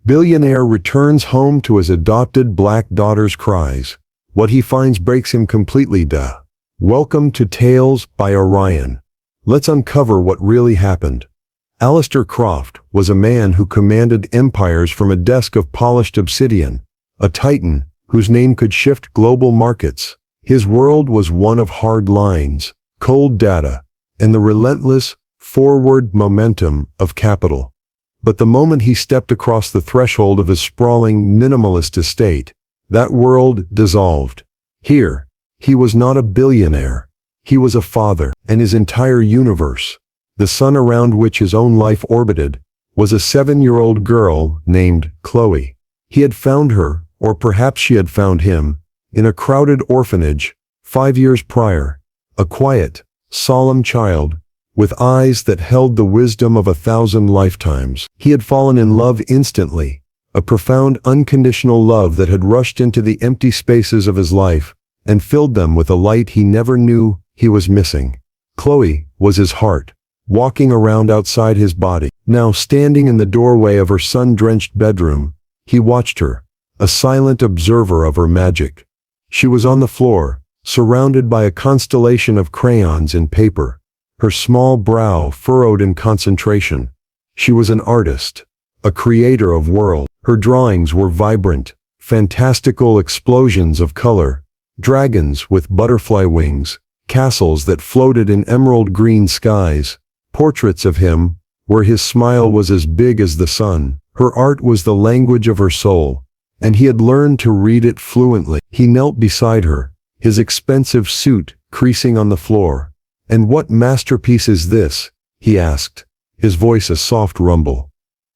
Billionaire returns home to his adopted black daughter's Cries. What he finds breaks him completely. Welcome to Tales by Orion. Let's uncover what really happened. Alistair Croft was a man who commanded empires from a desk of polished obsidian, a titan whose name could shift global markets. His world was one of hard lines, cold data, and the relentless, forward momentum of capital. But the moment he stepped across the threshold of his sprawling, minimalist estate, that world dissolved. Here, he was not a billionaire. He was a father, and his entire universe, the sun around which his own life orbited, was a 7-year-old girl named Chloe. He had found her, or perhaps she had found him, in a crowded orphanage, 5 years prior. A quiet, solemn child, with eyes that held the wisdom of 1,000 lifetimes. He had fallen in love instantly, a profound unconditional love that had rushed into the empty spaces of his life and filled them with a light he never knew he was missing. Chloe was his heart, walking around outside his body. Now standing in the doorway of her sun-drenched bedroom, he watched her, a silent observer of her magic. She was on the floor, surrounded by a constellation of crayons and paper, her small brow furrowed in concentration. She was an artist, a creator of worlds. Her drawings were vibrant, fantastical explosions of color, dragons with butterfly wings, castles that floated in emerald green skies, portraits of him, where his smile was as big as the sun. Her art was the language of her soul, and he had learned to read it fluently. He knelt beside her, his expensive suit creasing on the floor. "And what masterpiece is this?" he asked, his voice a soft rumble.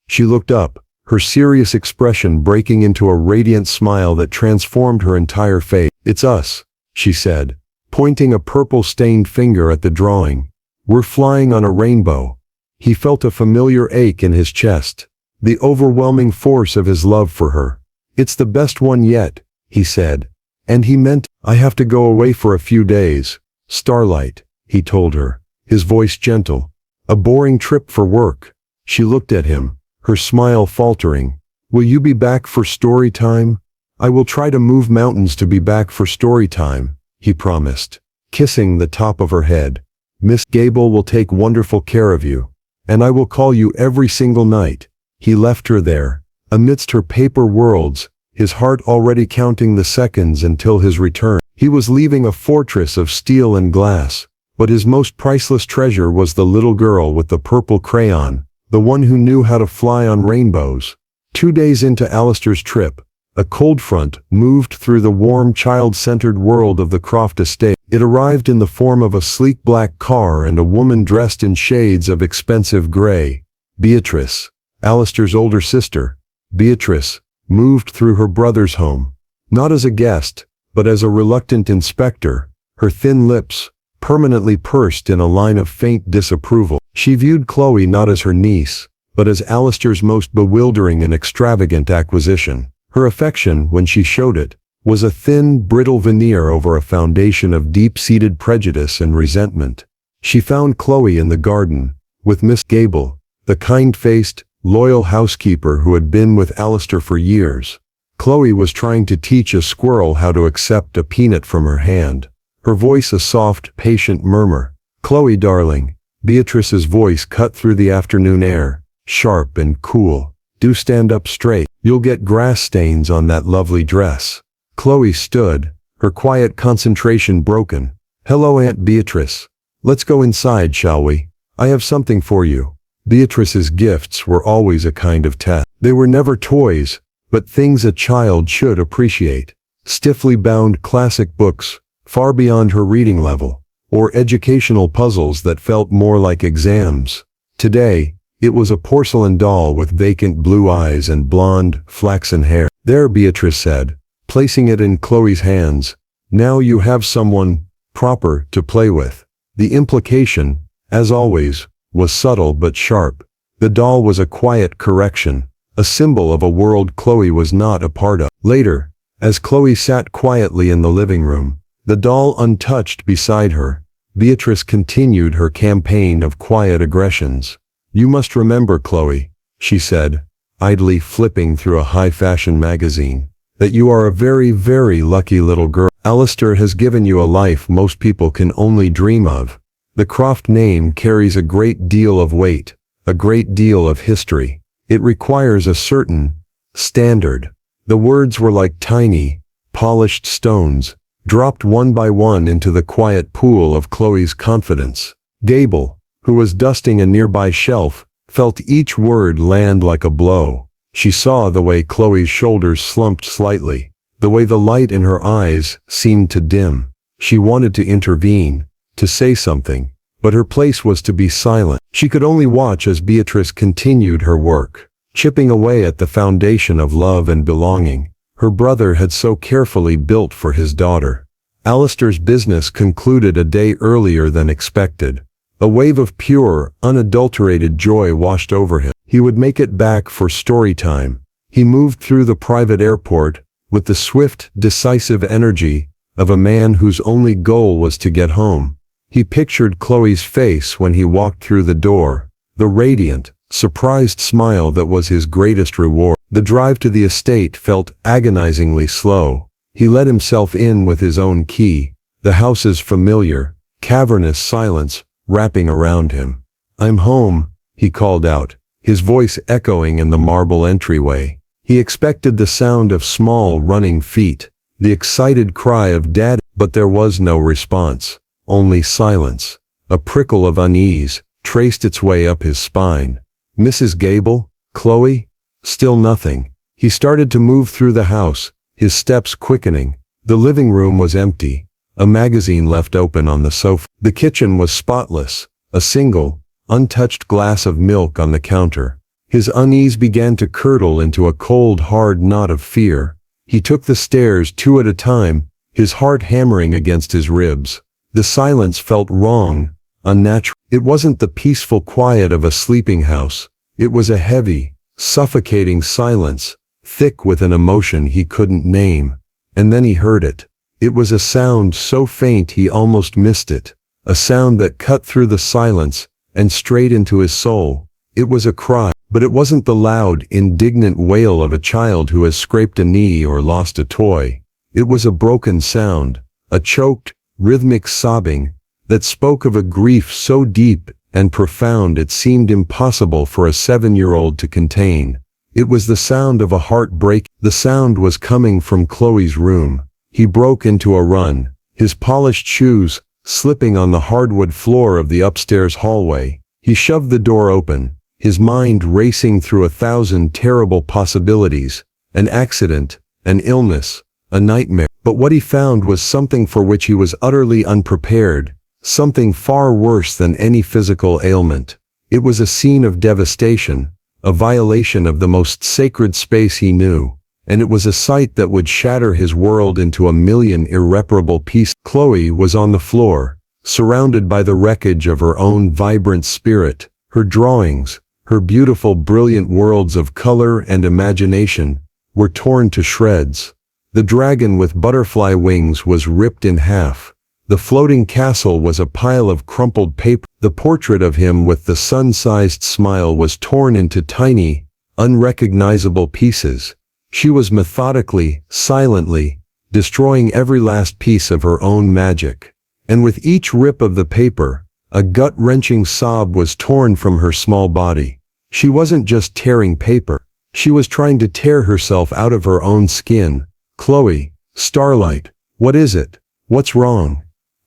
She looked up, her serious expression breaking into a radiant smile that transformed her entire face. "It's us," she said, pointing a purple-stained finger at the drawing. "We're flying on a rainbow." He felt a familiar ache in his chest, the overwhelming force of his love for her. "It's the best one yet," he said. And he meant, "I have to go away for a few days. Starlight," he told her, his voice gentle. "A boring trip for work." She looked at him, her smile faltering. "Will you be back for story time?" "I will try to move mountains to be back for story time," he promised, kissing the top of her head. "Miss Gable will take wonderful care of you, and I will call you every single night." He left her there, amidst her paper worlds, his heart already counting the seconds until his return. He was leaving a fortress of steel and glass, but his most priceless treasure was the little girl with the purple crayon, the one who knew how to fly on rainbows. 2 days into Alistair's trip, a cold front moved through the warm child-centered world of the Croft estate. It arrived in the form of a sleek black car and a woman dressed in shades of expensive gray. Beatrice, Alistair's older sister, Beatrice, moved through her brother's home, not as a guest, but as a reluctant inspector, her thin lips permanently pursed in a line of faint disapproval. She viewed Chloe not as her niece, but as Alistair's most bewildering and extravagant acquisition. Her affection, when she showed it, was a thin, brittle veneer over a foundation of deep-seated prejudice and resentment. She found Chloe in the garden, with Miss Gable, the kind-faced, loyal housekeeper who had been with Alistair for years. Chloe was trying to teach a squirrel how to accept a peanut from her hand, her voice a soft, patient murmur. "Chloe, darling," Beatrice's voice cut through the afternoon air, sharp and cool. "Do stand up straight. You'll get grass stains on that lovely dress." Chloe stood, her quiet concentration broken. "Hello, Aunt Beatrice. Let's go inside, shall we? I have something for you." Beatrice's gifts were always a kind of test. They were never toys, but things a child should appreciate. Stiffly bound classic books, far beyond her reading level, or educational puzzles that felt more like exams. Today, it was a porcelain doll with vacant blue eyes and blonde, flaxen hair. "There," Beatrice said, placing it in Chloe's hands. "Now you have someone proper to play with." The implication, as always, was subtle but sharp. The doll was a quiet correction, a symbol of a world Chloe was not a part of. Later, as Chloe sat quietly in the living room, the doll untouched beside her, Beatrice continued her campaign of quiet aggressions. "You must remember, Chloe," she said, idly flipping through a high-fashion magazine, that you are a very, very lucky little girl. Alistair has given you a life most people can only dream of. The Croft name carries a great deal of weight, a great deal of history. It requires a certain standard. The words were like tiny, polished stones, dropped one by one into the quiet pool of Chloe's confidence. Gable, who was dusting a nearby shelf, felt each word land like a blow. She saw the way Chloe's shoulders slumped slightly, the way the light in her eyes seemed to dim. She wanted to intervene, to say something, but her place was to be silent. She could only watch as Beatrice continued her work, chipping away at the foundation of love and belonging her brother had so carefully built for his daughter. Alistair's business concluded a day earlier than expected. A wave of pure, unadulterated joy washed over him. He would make it back for story time. He moved through the private airport with the swift, decisive energy of a man whose only goal was to get home. He pictured Chloe's face when he walked through the door, the radiant, surprised smile that was his greatest reward. The drive to the estate felt agonizingly slow. He let himself in with his own key, the house's familiar, cavernous silence wrapping around him. "I'm home," he called out, his voice echoing in the marble entryway. He expected the sound of small running feet, the excited cry of "Dad," but there was no response, only silence. A prickle of unease traced its way up his spine. "Mrs. Gable? Chloe?" Still nothing. He started to move through the house, his steps quickening. The living room was empty, a magazine left open on the sofa. The kitchen was spotless, a single, untouched glass of milk on the counter. His unease began to curdle into a cold, hard knot of fear. He took the stairs 2 at a time, his heart hammering against his ribs. The silence felt wrong, unnatural. It wasn't the peaceful quiet of a sleeping house. It was a heavy, suffocating silence, thick with an emotion he couldn't name. And then he heard it. It was a sound so faint he almost missed it, a sound that cut through the silence and straight into his soul. It was a cry, but it wasn't the loud, indignant wail of a child who has scraped a knee or lost a toy. It was a broken sound, a choked, rhythmic sobbing that spoke of a grief so deep and profound it seemed impossible for a 7-year-old to contain. It was the sound of a heart break. The sound was coming from Chloe's room. He broke into a run, his polished shoes slipping on the hardwood floor of the upstairs hallway. He shoved the door open, his mind racing through 1,000 terrible possibilities, an accident, an illness, a nightmare. But what he found was something for which he was utterly unprepared, something far worse than any physical ailment. It was a scene of devastation, a violation of the most sacred space he knew, and it was a sight that would shatter his world into a million irreparable pieces. Chloe was on the floor, surrounded by the wreckage of her own vibrant spirit. Her drawings, her beautiful brilliant worlds of color and imagination, were torn to shreds. The dragon with butterfly wings was ripped in half. The floating castle was a pile of crumpled paper. The portrait of him with the sun-sized smile was torn into tiny, unrecognizable pieces. She was methodically, silently, destroying every last piece of her own magic. And with each rip of the paper, a gut-wrenching sob was torn from her small body. She wasn't just tearing paper. She was trying to tear herself out of her own skin. "Chloe, Starlight, what is it? What's wrong?"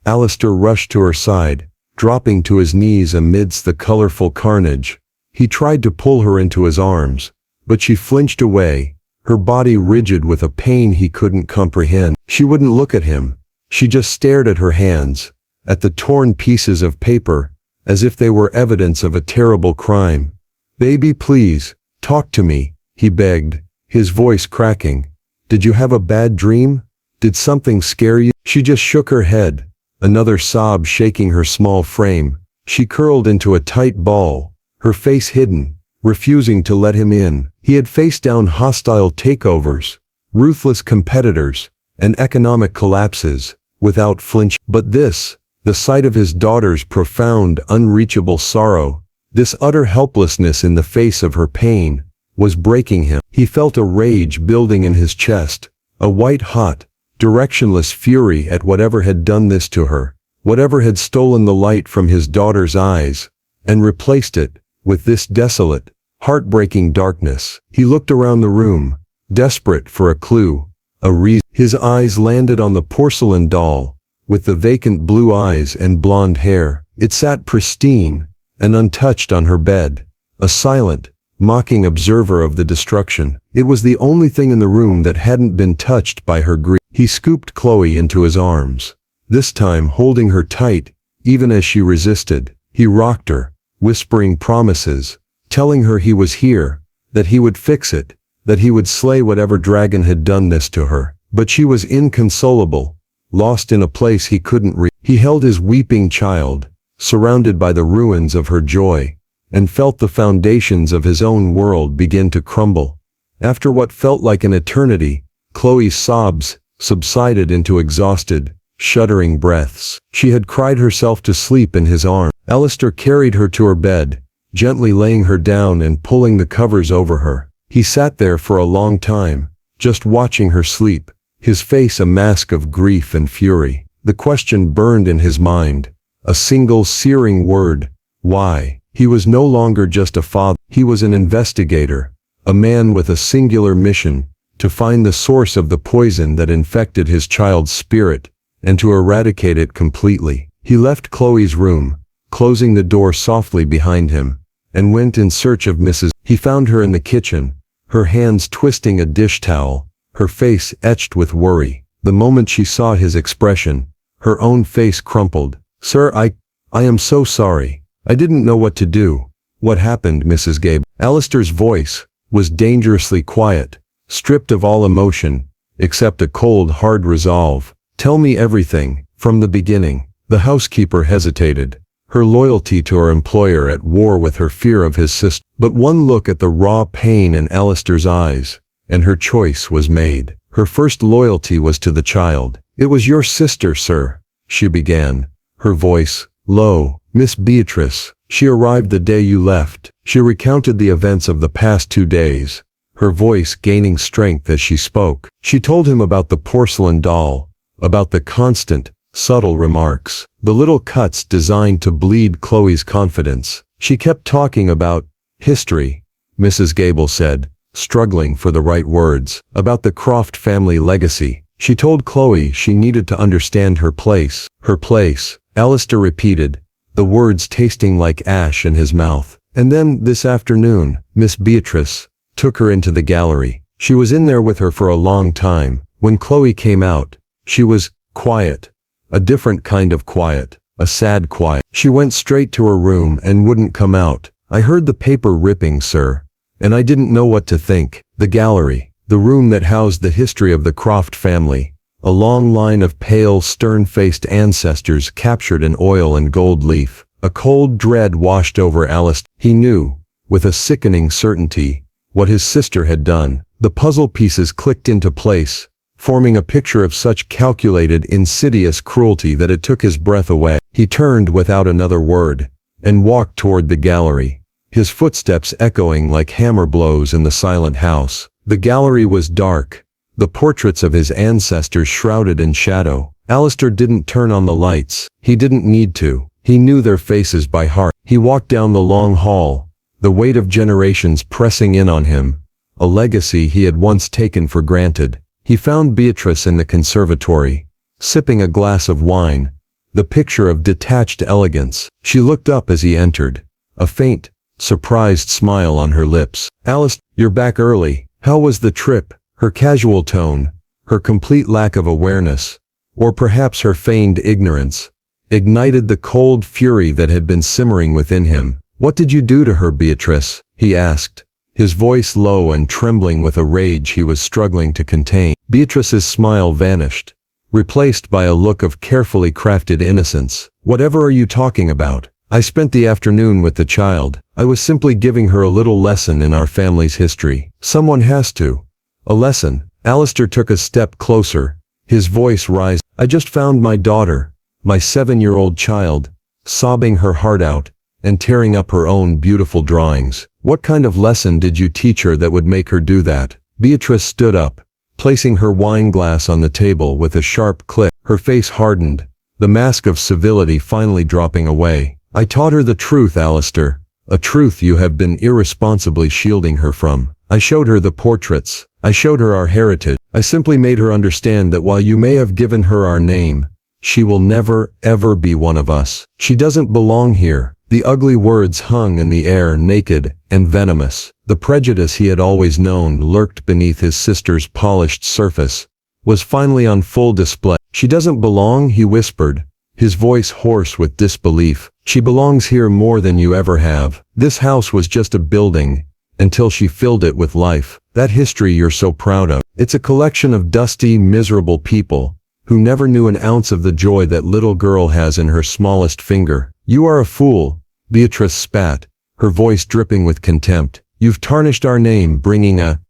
Alistair rushed to her side, dropping to his knees amidst the colorful carnage. He tried to pull her into his arms, but she flinched away, her body rigid with a pain he couldn't comprehend. She wouldn't look at him. She just stared at her hands, at the torn pieces of paper, as if they were evidence of a terrible crime. "Baby, please, talk to me," he begged, his voice cracking. "Did you have a bad dream? Did something scare you?" She just shook her head, another sob shaking her small frame. She curled into a tight ball, her face hidden, refusing to let him in. He had faced down hostile takeovers, ruthless competitors, and economic collapses, without flinch. But this, the sight of his daughter's profound, unreachable sorrow, this utter helplessness in the face of her pain, was breaking him. He felt a rage building in his chest, a white-hot, directionless fury at whatever had done this to her, whatever had stolen the light from his daughter's eyes, and replaced it with this desolate, heartbreaking darkness. He looked around the room, desperate for a clue, a reason. His eyes landed on the porcelain doll, with the vacant blue eyes and blonde hair. It sat pristine and untouched on her bed, a silent, mocking observer of the destruction. It was the only thing in the room that hadn't been touched by her grief. He scooped Chloe into his arms, this time holding her tight, even as she resisted. He rocked her, whispering promises, telling her he was here, that he would fix it, that he would slay whatever dragon had done this to her. But she was inconsolable, lost in a place he couldn't reach. He held his weeping child, surrounded by the ruins of her joy, and felt the foundations of his own world begin to crumble. After what felt like an eternity, Chloe's sobs subsided into exhausted, shuddering breaths. She had cried herself to sleep in his arms. Alistair carried her to her bed, gently laying her down and pulling the covers over her. He sat there for a long time, just watching her sleep, his face a mask of grief and fury. The question burned in his mind, a single searing word: why? He was no longer just a father. He was an investigator, a man with a singular mission, to find the source of the poison that infected his child's spirit, and to eradicate it completely. He left Chloe's room, closing the door softly behind him, and went in search of Mrs. He found her in the kitchen, her hands twisting a dish towel, her face etched with worry. The moment she saw his expression, her own face crumpled. "Sir, I am so sorry. I didn't know what to do." "What happened, Mrs. Gable?" Alistair's voice was dangerously quiet, stripped of all emotion, except a cold, hard resolve. "Tell me everything, from the beginning." The housekeeper hesitated, her loyalty to her employer at war with her fear of his sister. But one look at the raw pain in Alistair's eyes, and her choice was made. Her first loyalty was to the child. "It was your sister, sir," she began, her voice low. "Miss Beatrice. She arrived the day you left." She recounted the events of the past 2 days, her voice gaining strength as she spoke. She told him about the porcelain doll, about the constant, subtle remarks, the little cuts designed to bleed Chloe's confidence. She kept talking about history, Mrs. Gable said, struggling for the right words, about the Croft family legacy. She told Chloe she needed to understand her place. Her place, Alistair repeated, the words tasting like ash in his mouth. "And then, this afternoon, Miss Beatrice took her into the gallery. She was in there with her for a long time. When Chloe came out, she was quiet. A different kind of quiet, a sad quiet. She went straight to her room and wouldn't come out. I heard the paper ripping, sir, and I didn't know what to think." The gallery, the room that housed the history of the Croft family, a long line of pale, stern-faced ancestors captured in oil and gold leaf. A cold dread washed over Alistair. He knew, with a sickening certainty, what his sister had done. The puzzle pieces clicked into place, forming a picture of such calculated, insidious cruelty that it took his breath away. He turned without another word, and walked toward the gallery, his footsteps echoing like hammer blows in the silent house. The gallery was dark, the portraits of his ancestors shrouded in shadow. Alistair didn't turn on the lights. He didn't need to. He knew their faces by heart. He walked down the long hall, the weight of generations pressing in on him, a legacy he had once taken for granted. He found Beatrice in the conservatory, sipping a glass of wine, the picture of detached elegance. She looked up as he entered, a faint, surprised smile on her lips. "Alice, you're back early. How was the trip?" Her casual tone, her complete lack of awareness, or perhaps her feigned ignorance, ignited the cold fury that had been simmering within him. "What did you do to her, Beatrice?" he asked, his voice low and trembling with a rage he was struggling to contain. Beatrice's smile vanished, replaced by a look of carefully crafted innocence. "Whatever are you talking about? I spent the afternoon with the child. I was simply giving her a little lesson in our family's history. Someone has to." "A lesson?" Alistair took a step closer, his voice rising. "I just found my daughter, my 7-year-old child, sobbing her heart out, and tearing up her own beautiful drawings. What kind of lesson did you teach her that would make her do that? Beatrice stood up, placing her wine glass on the table with a sharp click. Her face hardened, the mask of civility finally dropping away. I taught her the truth, Alistair, a truth you have been irresponsibly shielding her from. I showed her the portraits. I showed her our heritage. I simply made her understand that while you may have given her our name, she will never, ever be one of us. She doesn't belong here. The ugly words hung in the air, naked and venomous. The prejudice he had always known lurked beneath his sister's polished surface was finally on full display. She doesn't belong, he whispered, his voice hoarse with disbelief. She belongs here more than you ever have. This house was just a building until she filled it with life. That history you're so proud of. It's a collection of dusty, miserable people who never knew an ounce of the joy that little girl has in her smallest finger. You are a fool, Beatrice spat, her voice dripping with contempt. You've tarnished our name bringing a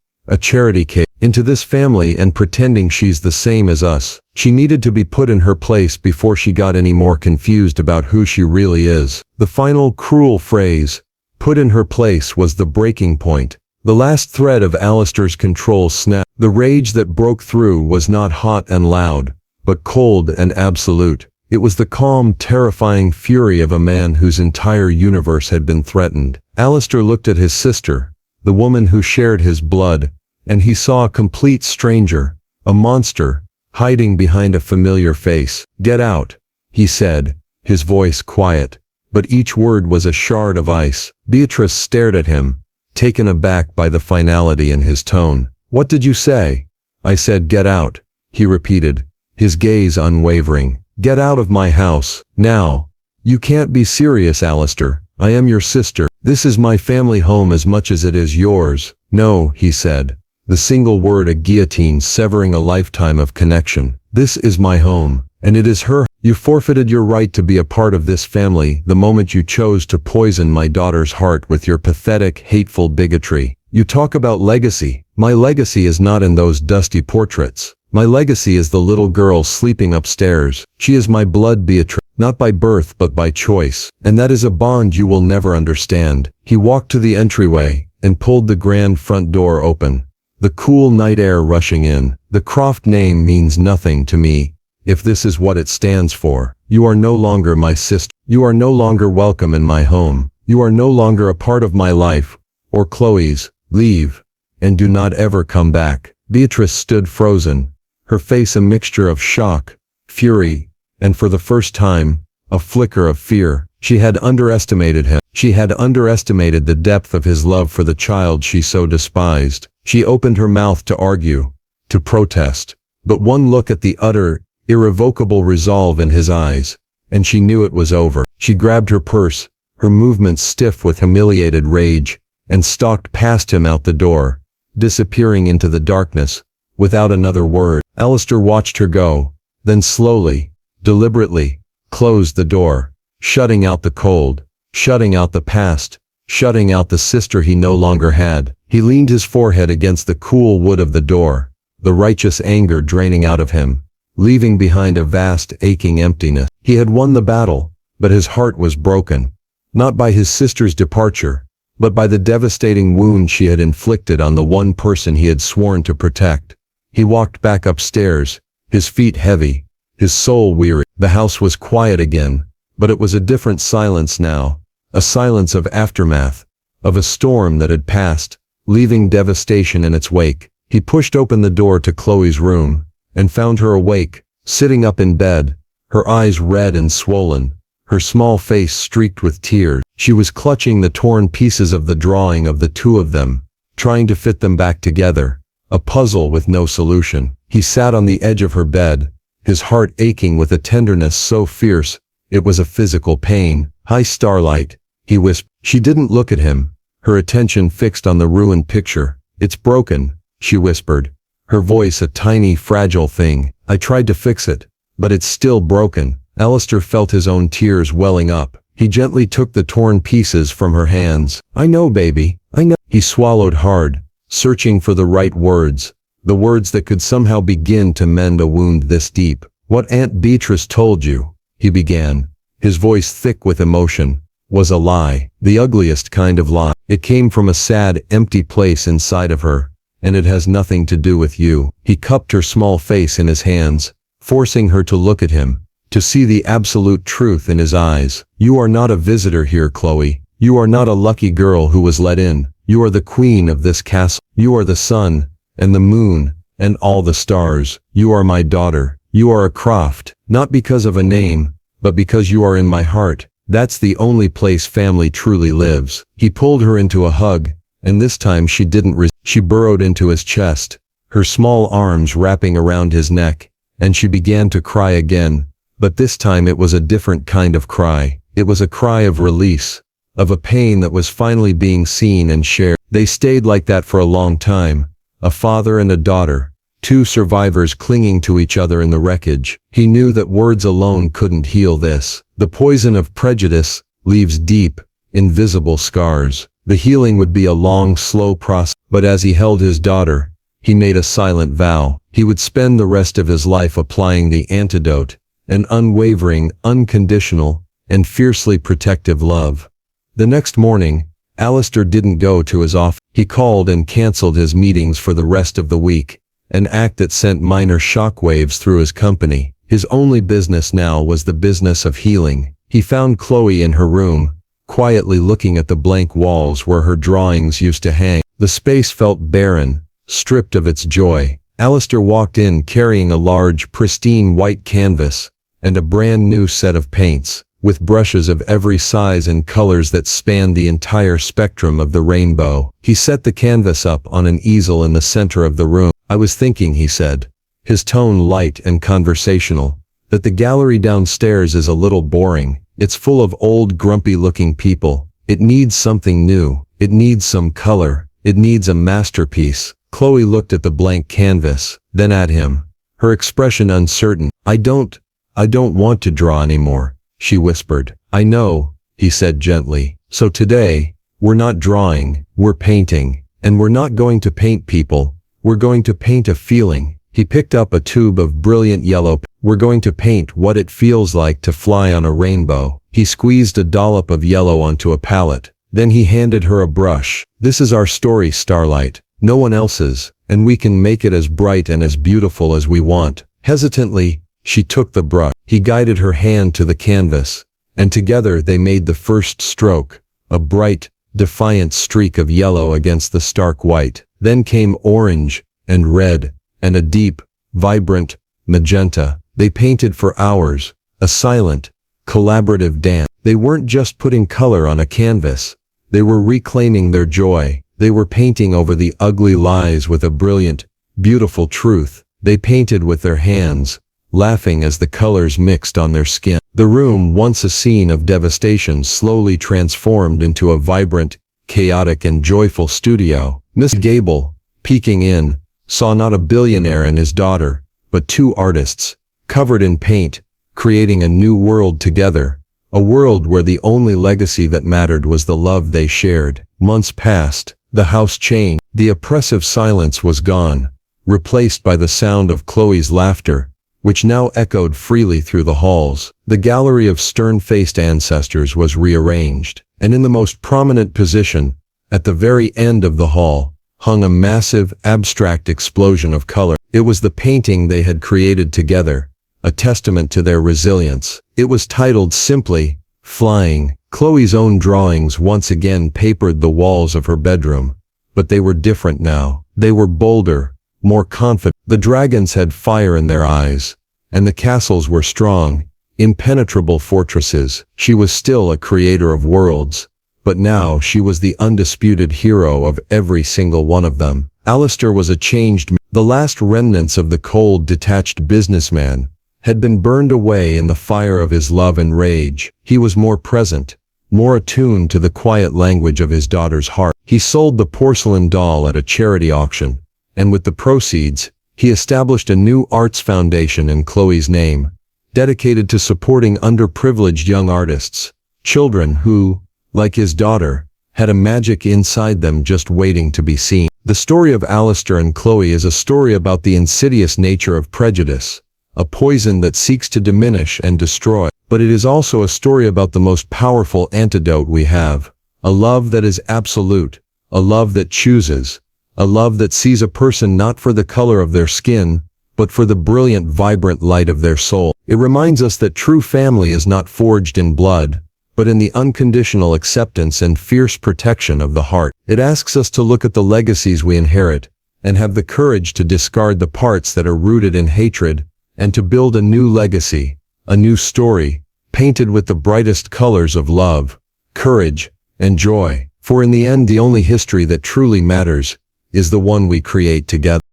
charity case into this family and pretending she's the same as us. She needed to be put in her place before she got any more confused about who she really is. The final cruel phrase, put in her place, was the breaking point. The last thread of Alistair's control snapped. The rage that broke through was not hot and loud, but cold and absolute. It was the calm, terrifying fury of a man whose entire universe had been threatened. Alistair looked at his sister, the woman who shared his blood, and he saw a complete stranger, a monster, hiding behind a familiar face. Get out, he said, his voice quiet, but each word was a shard of ice. Beatrice stared at him, taken aback by the finality in his tone. What did you say? I said get out, he repeated, his gaze unwavering. Get out of my house, now. You can't be serious, Alistair. I am your sister. This is my family home as much as it is yours. No, he said, the single word a guillotine severing a lifetime of connection. This is my home, and it is her. You forfeited your right to be a part of this family the moment you chose to poison my daughter's heart with your pathetic, hateful bigotry. You talk about legacy. My legacy is not in those dusty portraits. My legacy is the little girl sleeping upstairs. She is my blood, Beatrice, not by birth but by choice. And that is a bond you will never understand. He walked to the entryway and pulled the grand front door open, the cool night air rushing in. The Croft name means nothing to me, if this is what it stands for. You are no longer my sister. You are no longer welcome in my home. You are no longer a part of my life, or Chloe's. Leave, and do not ever come back. Beatrice stood frozen, her face a mixture of shock, fury, and for the first time, a flicker of fear. She had underestimated him. She had underestimated the depth of his love for the child she so despised. She opened her mouth to argue, to protest, but one look at the utter, irrevocable resolve in his eyes, and she knew it was over. She grabbed her purse, her movements stiff with humiliated rage, and stalked past him out the door, disappearing into the darkness, without another word. Alistair watched her go, then slowly, deliberately, closed the door, shutting out the cold, shutting out the past, shutting out the sister he no longer had. He leaned his forehead against the cool wood of the door, the righteous anger draining out of him, leaving behind a vast, aching emptiness. He had won the battle, but his heart was broken, not by his sister's departure, but by the devastating wound she had inflicted on the one person he had sworn to protect. He walked back upstairs, his feet heavy, his soul weary. The house was quiet again, but it was a different silence now, a silence of aftermath, of a storm that had passed, leaving devastation in its wake. He pushed open the door to Chloe's room, and found her awake, sitting up in bed, her eyes red and swollen, her small face streaked with tears. She was clutching the torn pieces of the drawing of the two of them, trying to fit them back together, a puzzle with no solution. He sat on the edge of her bed, his heart aching with a tenderness so fierce, it was a physical pain. Hi, Starlight, he whispered. She didn't look at him, her attention fixed on the ruined picture. It's broken, she whispered, her voice a tiny, fragile thing. I tried to fix it, but it's still broken. Alistair felt his own tears welling up. He gently took the torn pieces from her hands. I know, baby, I know. He swallowed hard, searching for the right words, the words that could somehow begin to mend a wound this deep. What Aunt Beatrice told you, he began, his voice thick with emotion. was a lie, the ugliest kind of lie. It came from a sad, empty place inside of her, and it has nothing to do with you. He cupped her small face in his hands, forcing her to look at him, to see the absolute truth in his eyes. You are not a visitor here, Chloe. You are not a lucky girl who was let in. You are the queen of this castle. You are the sun, and the moon, and all the stars. You are my daughter. You are a Croft, not because of a name, but because you are in my heart. That's the only place family truly lives. He pulled her into a hug, and this time she didn't resist. She burrowed into his chest, her small arms wrapping around his neck, and she began to cry again, but this time it was a different kind of cry. It was a cry of release, of a pain that was finally being seen and shared. They stayed like that for a long time, a father and a daughter, two survivors clinging to each other in the wreckage. He knew that words alone couldn't heal this. The poison of prejudice leaves deep, invisible scars. The healing would be a long, slow process, but as he held his daughter, he made a silent vow. He would spend the rest of his life applying the antidote, an unwavering, unconditional, and fiercely protective love. The next morning, Alistair didn't go to his office. He called and canceled his meetings for the rest of the week, an act that sent minor shockwaves through his company. His only business now was the business of healing. He found Chloe in her room, quietly looking at the blank walls where her drawings used to hang. The space felt barren, stripped of its joy. Alistair walked in carrying a large, pristine white canvas, and a brand new set of paints, with brushes of every size and colors that spanned the entire spectrum of the rainbow. He set the canvas up on an easel in the center of the room. I was thinking, he said, his tone light and conversational, that the gallery downstairs is a little boring. It's full of old, grumpy-looking people. It needs something new. It needs some color. It needs a masterpiece. Chloe looked at the blank canvas, then at him, her expression uncertain. I don't want to draw anymore, she whispered. I know, he said gently. So today, we're not drawing, we're painting. And we're not going to paint people, we're going to paint a feeling. He picked up a tube of brilliant yellow. We're going to paint what it feels like to fly on a rainbow. He squeezed a dollop of yellow onto a palette. Then he handed her a brush. This is our story, Starlight. No one else's, and we can make it as bright and as beautiful as we want. Hesitantly, she took the brush. He guided her hand to the canvas, and together they made the first stroke, a bright, defiant streak of yellow against the stark white. Then came orange, and red, and a deep, vibrant magenta. They painted for hours, a silent, collaborative dance. They weren't just putting color on a canvas. They were reclaiming their joy. They were painting over the ugly lies with a brilliant, beautiful truth. They painted with their hands, laughing as the colors mixed on their skin. The room, once a scene of devastation, slowly transformed into a vibrant, chaotic and joyful studio. Miss Gable, peeking in, saw not a billionaire and his daughter, but two artists, covered in paint, creating a new world together, a world where the only legacy that mattered was the love they shared. Months passed, the house changed. The oppressive silence was gone, replaced by the sound of Chloe's laughter, which now echoed freely through the halls. The gallery of stern-faced ancestors was rearranged, and in the most prominent position, at the very end of the hall, hung a massive, abstract explosion of color. It was the painting they had created together, a testament to their resilience. It was titled simply, Flying. Chloe's own drawings once again papered the walls of her bedroom, but they were different now. They were bolder, more confident. The dragons had fire in their eyes, and the castles were strong, impenetrable fortresses. She was still a creator of worlds, but now she was the undisputed hero of every single one of them. Alistair was a changed man. The last remnants of the cold, detached businessman had been burned away in the fire of his love and rage. He was more present, more attuned to the quiet language of his daughter's heart. He sold the porcelain doll at a charity auction, and with the proceeds, he established a new arts foundation in Chloe's name, dedicated to supporting underprivileged young artists, children who, like his daughter, had a magic inside them just waiting to be seen. The story of Alistair and Chloe is a story about the insidious nature of prejudice, a poison that seeks to diminish and destroy. But but it is also a story about the most powerful antidote we have, a love that is absolute, a love that chooses, a love that sees a person not for the color of their skin, but for the brilliant, vibrant light of their soul. It reminds us that true family is not forged in blood, but in the unconditional acceptance and fierce protection of the heart. It asks us to look at the legacies we inherit, and have the courage to discard the parts that are rooted in hatred, and to build a new legacy, a new story, painted with the brightest colors of love, courage, and joy. For in the end, the only history that truly matters is the one we create together.